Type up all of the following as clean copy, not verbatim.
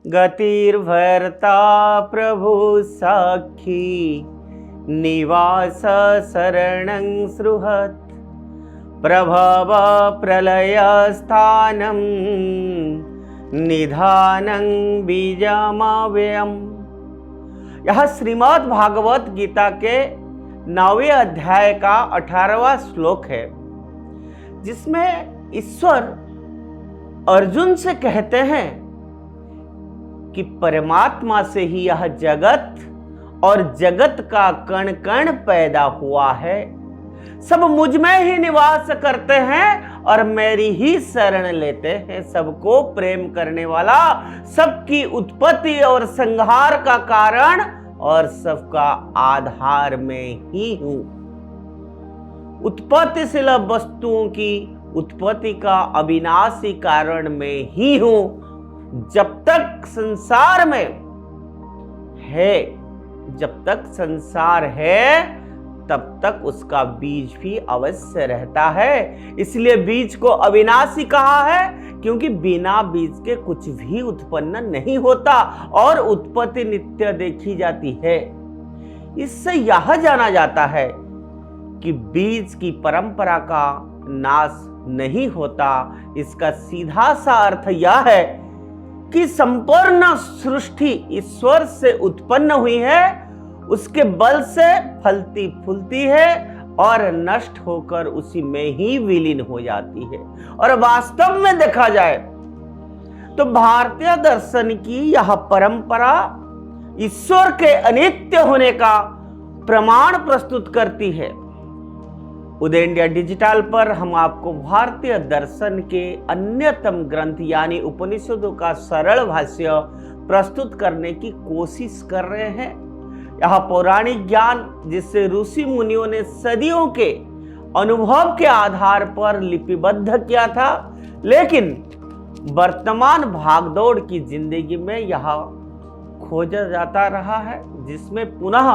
गतिर्भर्ता प्रभु साक्षी निवास शरणं सृहत् प्रभव प्रलय स्थानं निधानं बीजमव्ययम्। यह श्रीमद् भागवत गीता के 9वें अध्याय का 18वां श्लोक है, जिसमें ईश्वर अर्जुन से कहते हैं कि परमात्मा से ही यह जगत और जगत का कण कण पैदा हुआ है। सब मुझ में ही निवास करते हैं और मेरी ही शरण लेते हैं। सबको प्रेम करने वाला, सबकी उत्पत्ति और संहार का कारण और सबका आधार में ही हूं। उत्पत्तिशील वस्तुओं की उत्पत्ति का अविनाशी कारण में ही हूं। जब तक संसार में है, जब तक संसार है, तब तक उसका बीज भी अवश्य रहता है। इसलिए बीज को अविनाशी कहा है, क्योंकि बिना बीज के कुछ भी उत्पन्न नहीं होता और उत्पत्ति नित्य देखी जाती है। इससे यह जाना जाता है कि बीज की परंपरा का नाश नहीं होता। इसका सीधा सा अर्थ यह है कि संपूर्ण सृष्टि ईश्वर से उत्पन्न हुई है, उसके बल से फलती फूलती है और नष्ट होकर उसी में ही विलीन हो जाती है। और वास्तव में देखा जाए तो भारतीय दर्शन की यह परंपरा ईश्वर के अनित्य होने का प्रमाण प्रस्तुत करती है। उदय इंडिया डिजिटल पर हम आपको भारतीय दर्शन के अन्यतम ग्रंथ यानी उपनिषदों का सरल भाष्य प्रस्तुत करने की कोशिश कर रहे हैं। यह पौराणिक ज्ञान जिसे ऋषि मुनियों ने सदियों के अनुभव के आधार पर लिपिबद्ध किया था, लेकिन वर्तमान भागदौड़ की जिंदगी में यह खोजा जाता रहा है, जिसमें पुनः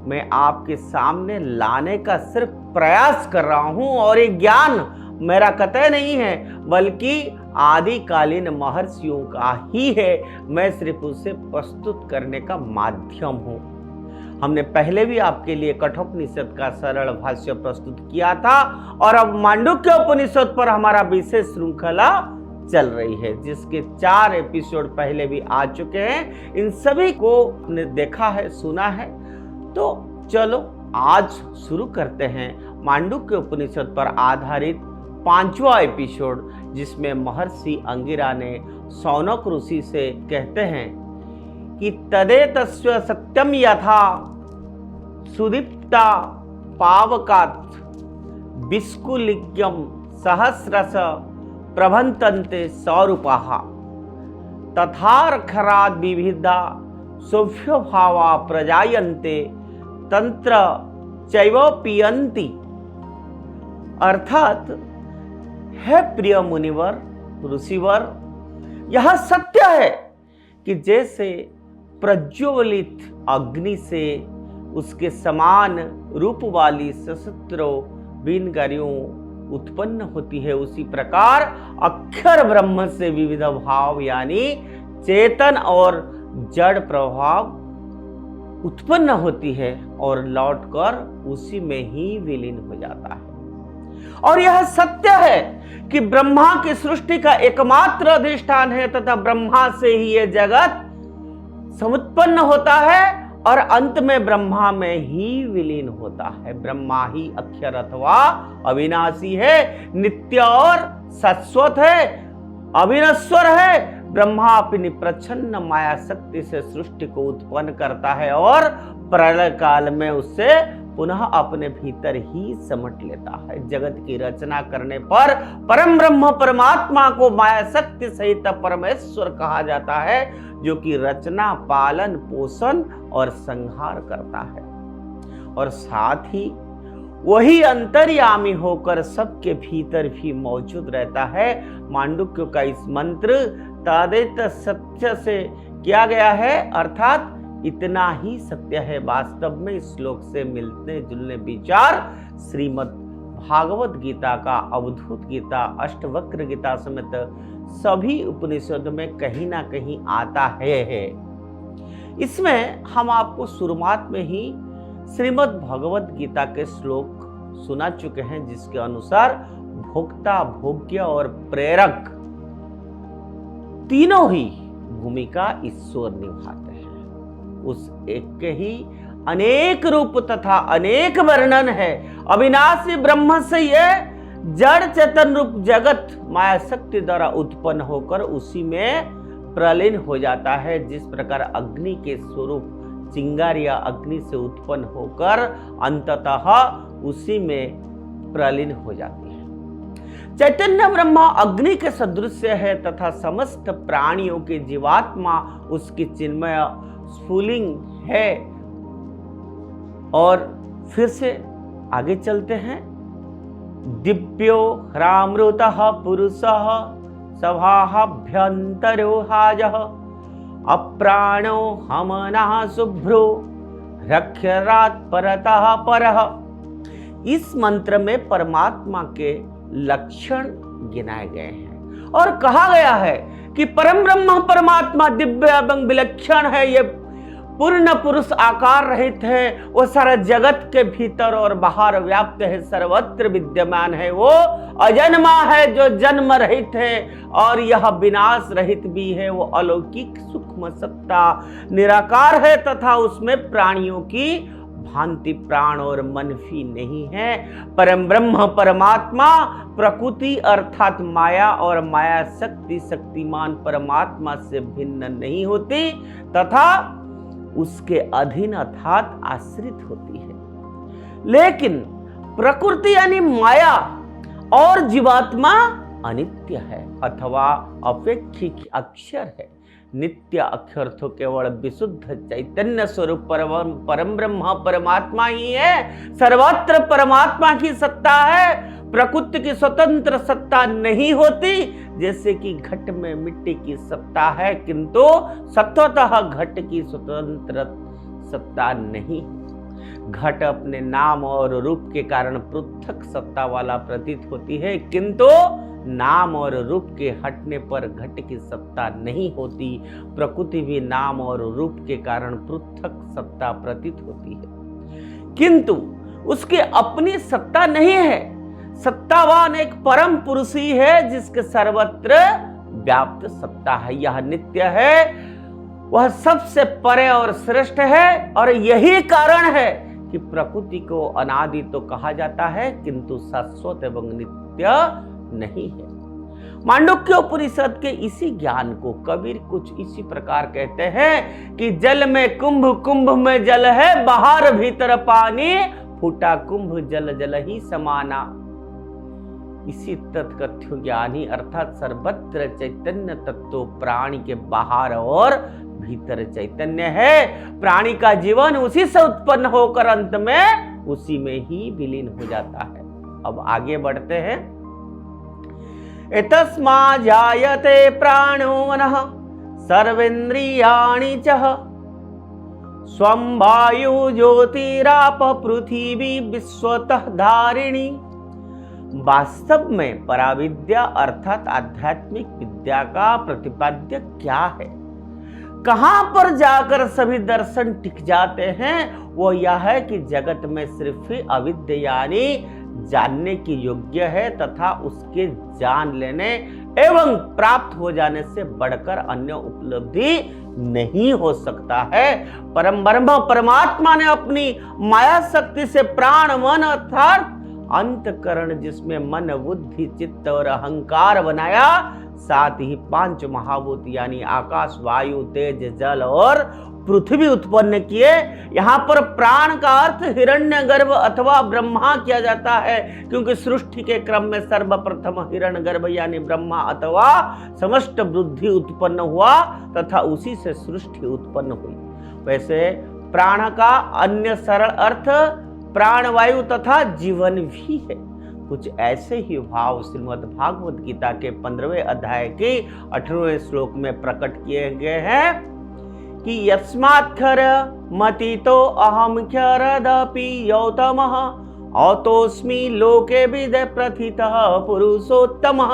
मैं आपके सामने लाने का सिर्फ प्रयास कर रहा हूं। और ये ज्ञान मेरा कतई नहीं है, बल्कि आदिकालीन महर्षियों का ही है। मैं सिर्फ उसे प्रस्तुत करने का माध्यम हूं। हमने पहले भी आपके लिए कठोपनिषद का सरल भाष्य प्रस्तुत किया था और अब मांडुक्य उपनिषद पर हमारा विशेष श्रृंखला चल रही है, जिसके 4 एपिसोड पहले भी आ चुके हैं। इन सभी को ने देखा है, सुना है। तो चलो आज शुरू करते हैं मांडुक्य उपनिषद पर आधारित 5वां एपिसोड, जिसमें महर्षि अंगिरा ने शौनक ऋषि से कहते हैं कि तदेतस्य सत्यम यथा सुदीप्ता पावकात् विस्कुलिग्यम सहस्रश प्रभंतन्ते सौरूपाः तथार्खराद् विविधा सोभ्य भावा प्रजायन्ते तंत्र चैव पियन्ति। अर्थात है प्रिय मुनिवर, ऋषिवर, यह सत्य है कि जैसे प्रज्वलित अग्नि से उसके समान रूप वाली सशस्त्रों बीनगारियों उत्पन्न होती है, उसी प्रकार अक्षर ब्रह्म से विविध भाव यानी चेतन और जड़ प्रभाव उत्पन्न होती है और लौटकर उसी में ही विलीन हो जाता है। और यह सत्य है कि ब्रह्मा की सृष्टि का एकमात्र अधिष्ठान है तथा ब्रह्मा से ही यह जगत समुत्पन्न होता है और अंत में ब्रह्मा में ही विलीन होता है। ब्रह्मा ही अक्षर अथवा अविनाशी है, नित्य और शाश्वत है, अविनश्वर है। ब्रह्मा अपनी प्रच्छन्न माया शक्ति से सृष्टि को उत्पन्न करता है और प्रलय काल में उससे पुनः अपने भीतर ही समट लेता है। जगत की रचना करने पर परम ब्रह्म परमात्मा को माया शक्ति सहित परमेश्वर कहा जाता है, जो कि रचना, पालन, पोषण और संहार करता है। और साथ ही वही अंतर्यामी होकर सबके भीतर भी मौजूद रहता है। मांडुक्य का इस मंत्र तदेत सत्य से किया गया है, अर्थात इतना ही सत्य है। वास्तव में इस श्लोक से मिलने जुलने विचार श्रीमद् भागवत गीता का, अवधूत गीता, अष्टवक्र गीता समेत सभी उपनिषद में कहीं ना कहीं आता है। इसमें हम आपको शुरुआत में ही श्रीमद् भगवत गीता के श्लोक सुना चुके हैं, जिसके अनुसार भोक्ता, भोग्य और प्रेरक तीनों ही भूमिका ईश्वर निभाते हैं। उस एक के ही अनेक रूप तथा अनेक वर्णन है। अविनाशी ब्रह्म से यह जड़ चेतन रूप जगत माया शक्ति द्वारा उत्पन्न होकर उसी में प्रलीन हो जाता है। जिस प्रकार अग्नि के स्वरूप चिंगारियां अग्नि से उत्पन्न होकर अंततः उसी में प्रलीन हो जाती है। चैतन्य ब्रह्मा अग्नि के सदृश है तथा समस्त प्राणियों के जीवात्मा उसकी चिन्मय स्फुलिंग है। और फिर से आगे चलते हैं। दिव्यो ह्रामृतः पुरुषः सभाभ्यंतरो हाजः अप्राणो हमनः शुभ्रो रक्षरात् परतः परः। इस मंत्र में परमात्मा के लक्षण गिनाए गए हैं और कहा गया है कि परम ब्रह्म परमात्मा दिव्य एवं विलक्षण है। ये पूर्ण पुरुष आकार रहित है, वो सारा जगत के भीतर और बाहर व्याप्त है, सर्वत्र विद्यमान है। वो अजन्मा है जो जन्म रहित है और यह विनाश रहित भी है। वो अलौकिक सूक्ष्म सत्ता निराकार है तथा उसमें प्राणियों की भांति प्राण और मन भी नहीं है। परम ब्रह्म परमात्मा प्रकृति अर्थात माया और माया शक्ति शक्तिमान परमात्मा से भिन्न नहीं होती तथा उसके अधीन अर्थात आश्रित होती है। लेकिन प्रकृति यानी माया और जीवात्मा अनित्य है अथवा अपेक्षिक अक्षर है। नित्य अक्षर तो केवल विशुद्ध चैतन्य स्वरूप परम ब्रह्म परमात्मा ही है। सर्वत्र परमात्मा की सत्ता है। प्रकृति की स्वतंत्र सत्ता नहीं होती, जैसे कि घट में मिट्टी की सत्ता है, किंतु सत्वतः घट की स्वतंत्र सत्ता नहीं। घट अपने नाम और रूप के कारण पृथक सत्ता वाला प्रतीत होती है, किंतु नाम और रूप के हटने पर घट की सत्ता नहीं होती। प्रकृति भी नाम और रूप के कारण पृथक सत्ता प्रतीत होती है, किंतु उसकी अपनी सत्ता नहीं है। सत्तावान एक परम पुरुष ही है जिसके सर्वत्र व्याप्त सत्ता है। यह नित्य है, वह सबसे परे और श्रेष्ठ है। और यही कारण है कि प्रकृति को अनादि तो कहा जाता है, किंतु शाश्वत एवं नित्य नहीं है। मांडुक्य उपनिषद के इसी ज्ञान को कबीर कुछ इसी प्रकार कहते हैं कि जल में कुंभ, कुंभ में जल है, बाहर भीतर पानी, फूटा कुंभ जल जल ही समाना। इसी तत्कथ्य ज्ञानी अर्थात सर्वत्र चैतन्य तत्व प्राणी के बाहर और भीतर चैतन्य है। प्राणी का जीवन उसी से उत्पन्न होकर अंत में उसी में ही विलीन हो जाता है। अब आगे बढ़ते हैं। एतस्मा जायते प्राणो मनः सर्वेन्द्रियाणि च स्वं वायु ज्योतिराप पृथ्वी विश्वतः धारिणी। वास्तव में पराविद्या अर्थात आध्यात्मिक विद्या का प्रतिपाद्य क्या है, कहां पर जाकर सभी दर्शन टिक जाते हैं, वो यह है कि जगत में सिर्फ ही अविद्या यानी जानने की योग्य है तथा उसके जान लेने एवं प्राप्त हो जाने से बढ़कर अन्य उपलब्धि नहीं हो सकता है। परम ब्रह्म परमात्मा ने अपनी माया शक्ति से प्राण मन अर्थात अंतकरण जिसमें मन बुद्धि चित्त और अहंकार बनाया, साथ ही पांच महाभूत यानी आकाश वायु तेज जल और पृथ्वी उत्पन्न किए। यहाँ पर प्राण का अर्थ हिरण्यगर्भ अथवा ब्रह्मा किया जाता है, क्योंकि सृष्टि के क्रम में सर्वप्रथम हिरण्यगर्भ यानी ब्रह्मा अथवा समस्त बुद्धि उत्पन्न हुआ तथा उसी से सृष्टि उत्पन्न हुई। वैसे प्राण का अन्य सरल अर्थ प्राण वायु तथा जीवन भी है। कुछ ऐसे ही भाव श्रीमद् भागवत गीता के 15वें अध्याय के 18वें श्लोक में प्रकट किए गए हैं कि यस्मात्खर मतितो अहम ख्यरदपि यौतमः औतोस्मि लोके विद प्रथितः पुरुषोत्तमः।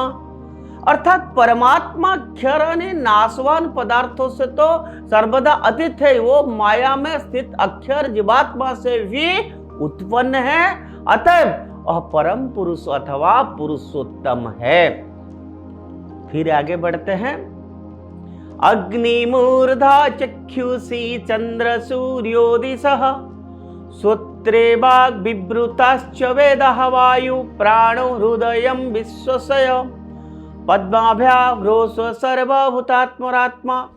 अर्थात परमात्मा क्षर यानी नाशवान पदार्थों से तो सर्वदा अतीत है, वो माया में स्थित अक्षर जीवात्मा से भी उत्पन्न है, अतः वह परम पुरुष अथवा पुरुषोत्तम है। फिर आगे बढ़ते हैं। अग्निमूर्धा चक्षुषी चंद्र सूर्योदिशः श्रोत्रे वाग् विवृताश्च वेदः वायु प्राणो हृदयं विश्वस्य पद्माभ्याव्रोष सर्वभूतात्मरात्मा।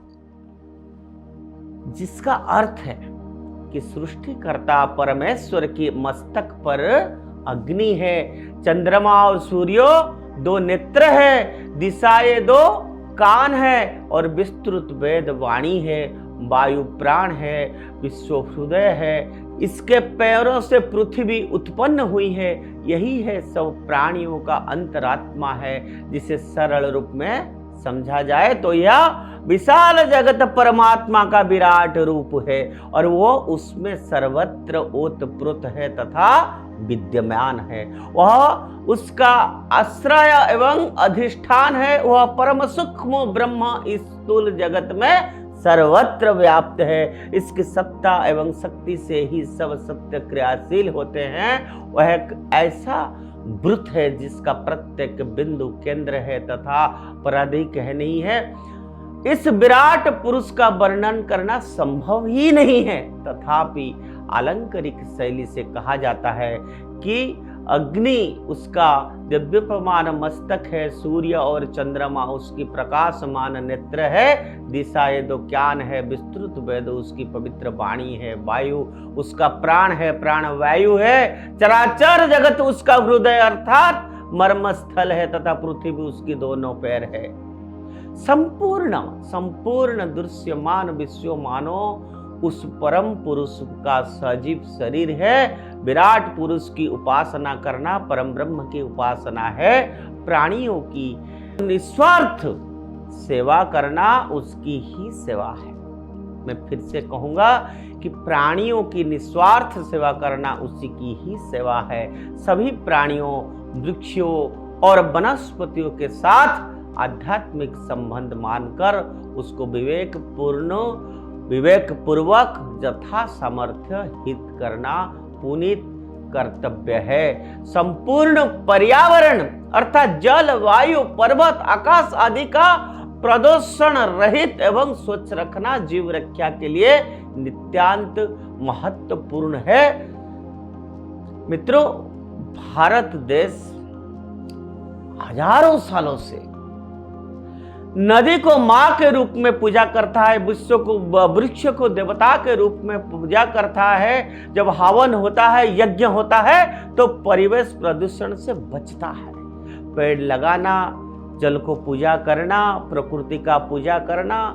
जिसका अर्थ है कि सृष्टिकर्ता परमेश्वर के मस्तक पर अग्नि है, चंद्रमा और सूर्यो दो नेत्र है, दिशाएं दो कान है और विस्तृत वेद वाणी है, वायु प्राण है, विश्व हृदय है, इसके पैरों से पृथ्वी उत्पन्न हुई है, यही है सब प्राणियों का अंतरात्मा है। जिसे सरल रूप में समझा जाए तो यह विशाल जगत परमात्मा का विराट रूप है और वो उसमें सर्वत्र ओतप्रोत है तथा विद्यमान है। वह उसका आश्रय एवं अधिष्ठान है, वह परम सूक्ष्म ब्रह्म इस स्थूल जगत में सर्वत्र व्याप्त है। इसकी सत्ता एवं शक्ति से ही सब सत्य क्रियाशील होते हैं। वह एक ऐसा वृत्त है जिसका प्रत्येक बिंदु केंद्र है तथा पराधिक है नहीं है। इस विराट पुरुष का वर्णन करना संभव ही नहीं है, तथापि अलंकारिक शैली से कहा जाता है कि अग्नि उसका दिव्यमान मस्तक है, सूर्य और चंद्रमा उसकी प्रकाशमान नेत्र है, दिशाएं दो ज्ञान है, विस्तृत वेद उसकी पवित्र वाणी है, वायु उसका प्राण है, प्राण वायु है, चराचर जगत उसका हृदय अर्थात मर्मस्थल है तथा पृथ्वी उसकी दोनों पैर है। संपूर्ण दृश्यमान विश्व मानो उस परम पुरुष का सजीव शरीर है। विराट पुरुष की उपासना करना परम ब्रह्म की उपासना है। प्राणियों की निस्वार्थ सेवा करना उसकी ही सेवा है। मैं फिर से कहूंगा कि प्राणियों की निस्वार्थ सेवा करना उसी की ही सेवा है। सभी प्राणियों, वृक्षों और वनस्पतियों के साथ आध्यात्मिक संबंध मानकर उसको विवेक पूर्वक यथा सामर्थ्य हित करना पुनीत कर्तव्य है। संपूर्ण पर्यावरण अर्थात जल, वायु, पर्वत, आकाश आदि का प्रदूषण रहित एवं स्वच्छ रखना जीव रक्षा के लिए नित्यांत महत्वपूर्ण है। मित्रों, भारत देश हजारों सालों से नदी को मां के रूप में पूजा करता है, वृक्ष को देवता के रूप में पूजा करता है। जब हवन होता है, यज्ञ होता है तो परिवेश प्रदूषण से बचता है। पेड़ लगाना, जल को पूजा करना, प्रकृति का पूजा करना।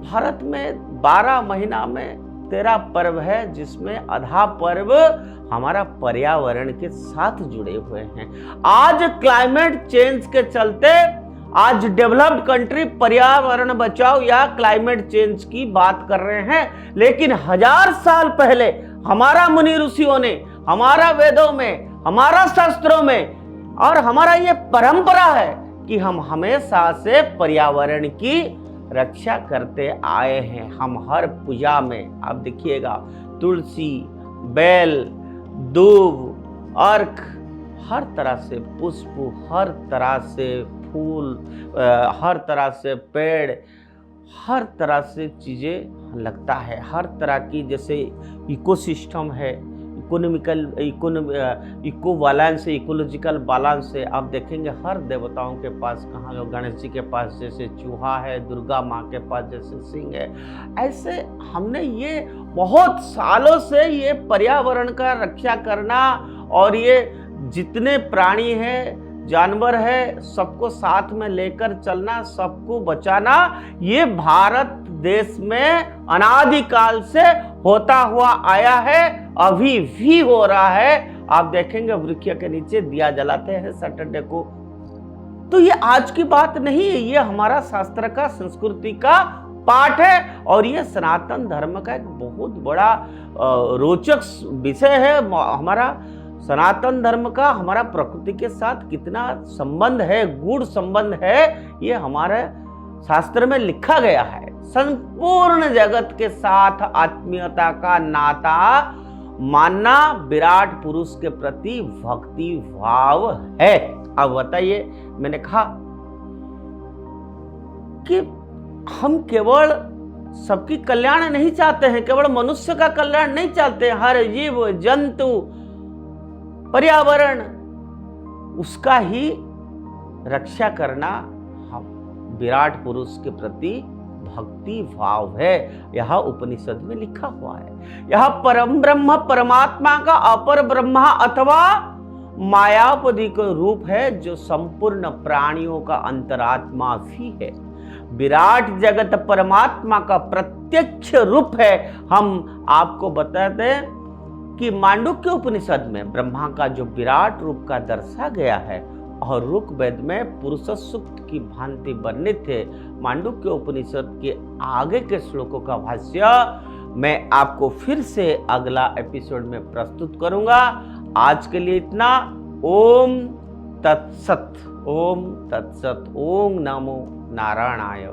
भारत में 12 महीना में 13 पर्व है, जिसमें आधा पर्व हमारा पर्यावरण के साथ जुड़े हुए हैं। आज क्लाइमेट चेंज के चलते आज डेवलप्ड कंट्री पर्यावरण बचाओ या क्लाइमेट चेंज की बात कर रहे हैं, लेकिन 1000 साल पहले हमारा मुनि ऋषियों ने, हमारा वेदों में, हमारा शास्त्रों में और हमारा ये परंपरा है कि हम हमेशा से पर्यावरण की रक्षा करते आए हैं। हम हर पूजा में आप देखिएगा तुलसी, बेल, दूब, अर्क, हर तरह से पुष्प, हर तरह से फूल, हर तरह से पेड़, हर तरह से चीजें लगता है। हर तरह की जैसे इकोसिस्टम है, इको बैलेंस, इकोलॉजिकल बैलेंस है। आप देखेंगे हर देवताओं के पास, कहाँ गणेश जी के पास जैसे चूहा है, दुर्गा माँ के पास जैसे सिंह है। ऐसे हमने ये बहुत सालों से ये पर्यावरण का रक्षा करना और ये जितने प्राणी हैं, जानवर है, सबको साथ में लेकर चलना, सबको बचाना, ये भारत देश में अनादिकाल से होता हुआ आया है, अभी भी हो रहा है। आप देखेंगे वृक्ष के नीचे दिया जलाते हैं सैटरडे को। तो ये आज की बात नहीं है, ये हमारा शास्त्र का, संस्कृति का पाठ है और ये सनातन धर्म का एक बहुत बड़ा रोचक विषय है। हमारा सनातन धर्म का हमारा प्रकृति के साथ कितना संबंध है, गूढ़ संबंध है, ये हमारे शास्त्र में लिखा गया है। संपूर्ण जगत के साथ आत्मीयता का नाता मानना विराट पुरुष के प्रति भक्ति भाव है। अब बताइए, मैंने कहा कि हम केवल सबकी कल्याण नहीं चाहते हैं, केवल मनुष्य का कल्याण नहीं चाहते, हर जीव जंतु पर्यावरण उसका ही रक्षा करना विराट पुरुष के प्रति भक्ति भाव है। यह उपनिषद में लिखा हुआ है। यह परम ब्रह्म परमात्मा का अपर ब्रह्मा अथवा मायापदी का रूप है, जो संपूर्ण प्राणियों का अंतरात्मा भी है। विराट जगत परमात्मा का प्रत्यक्ष रूप है। हम आपको बताते हैं कि मांडुक्य उपनिषद में ब्रह्मा का जो विराट रूप का दर्शा गया है और ऋग वेद में पुरुष सूक्त की भांति वर्णित है। मांडुक्य उपनिषद के आगे के श्लोकों का भाष्य मैं आपको फिर से अगला एपिसोड में प्रस्तुत करूंगा। आज के लिए इतना। ओम तत्सत, ओम तत्सत, ओम नमो नारायणाय।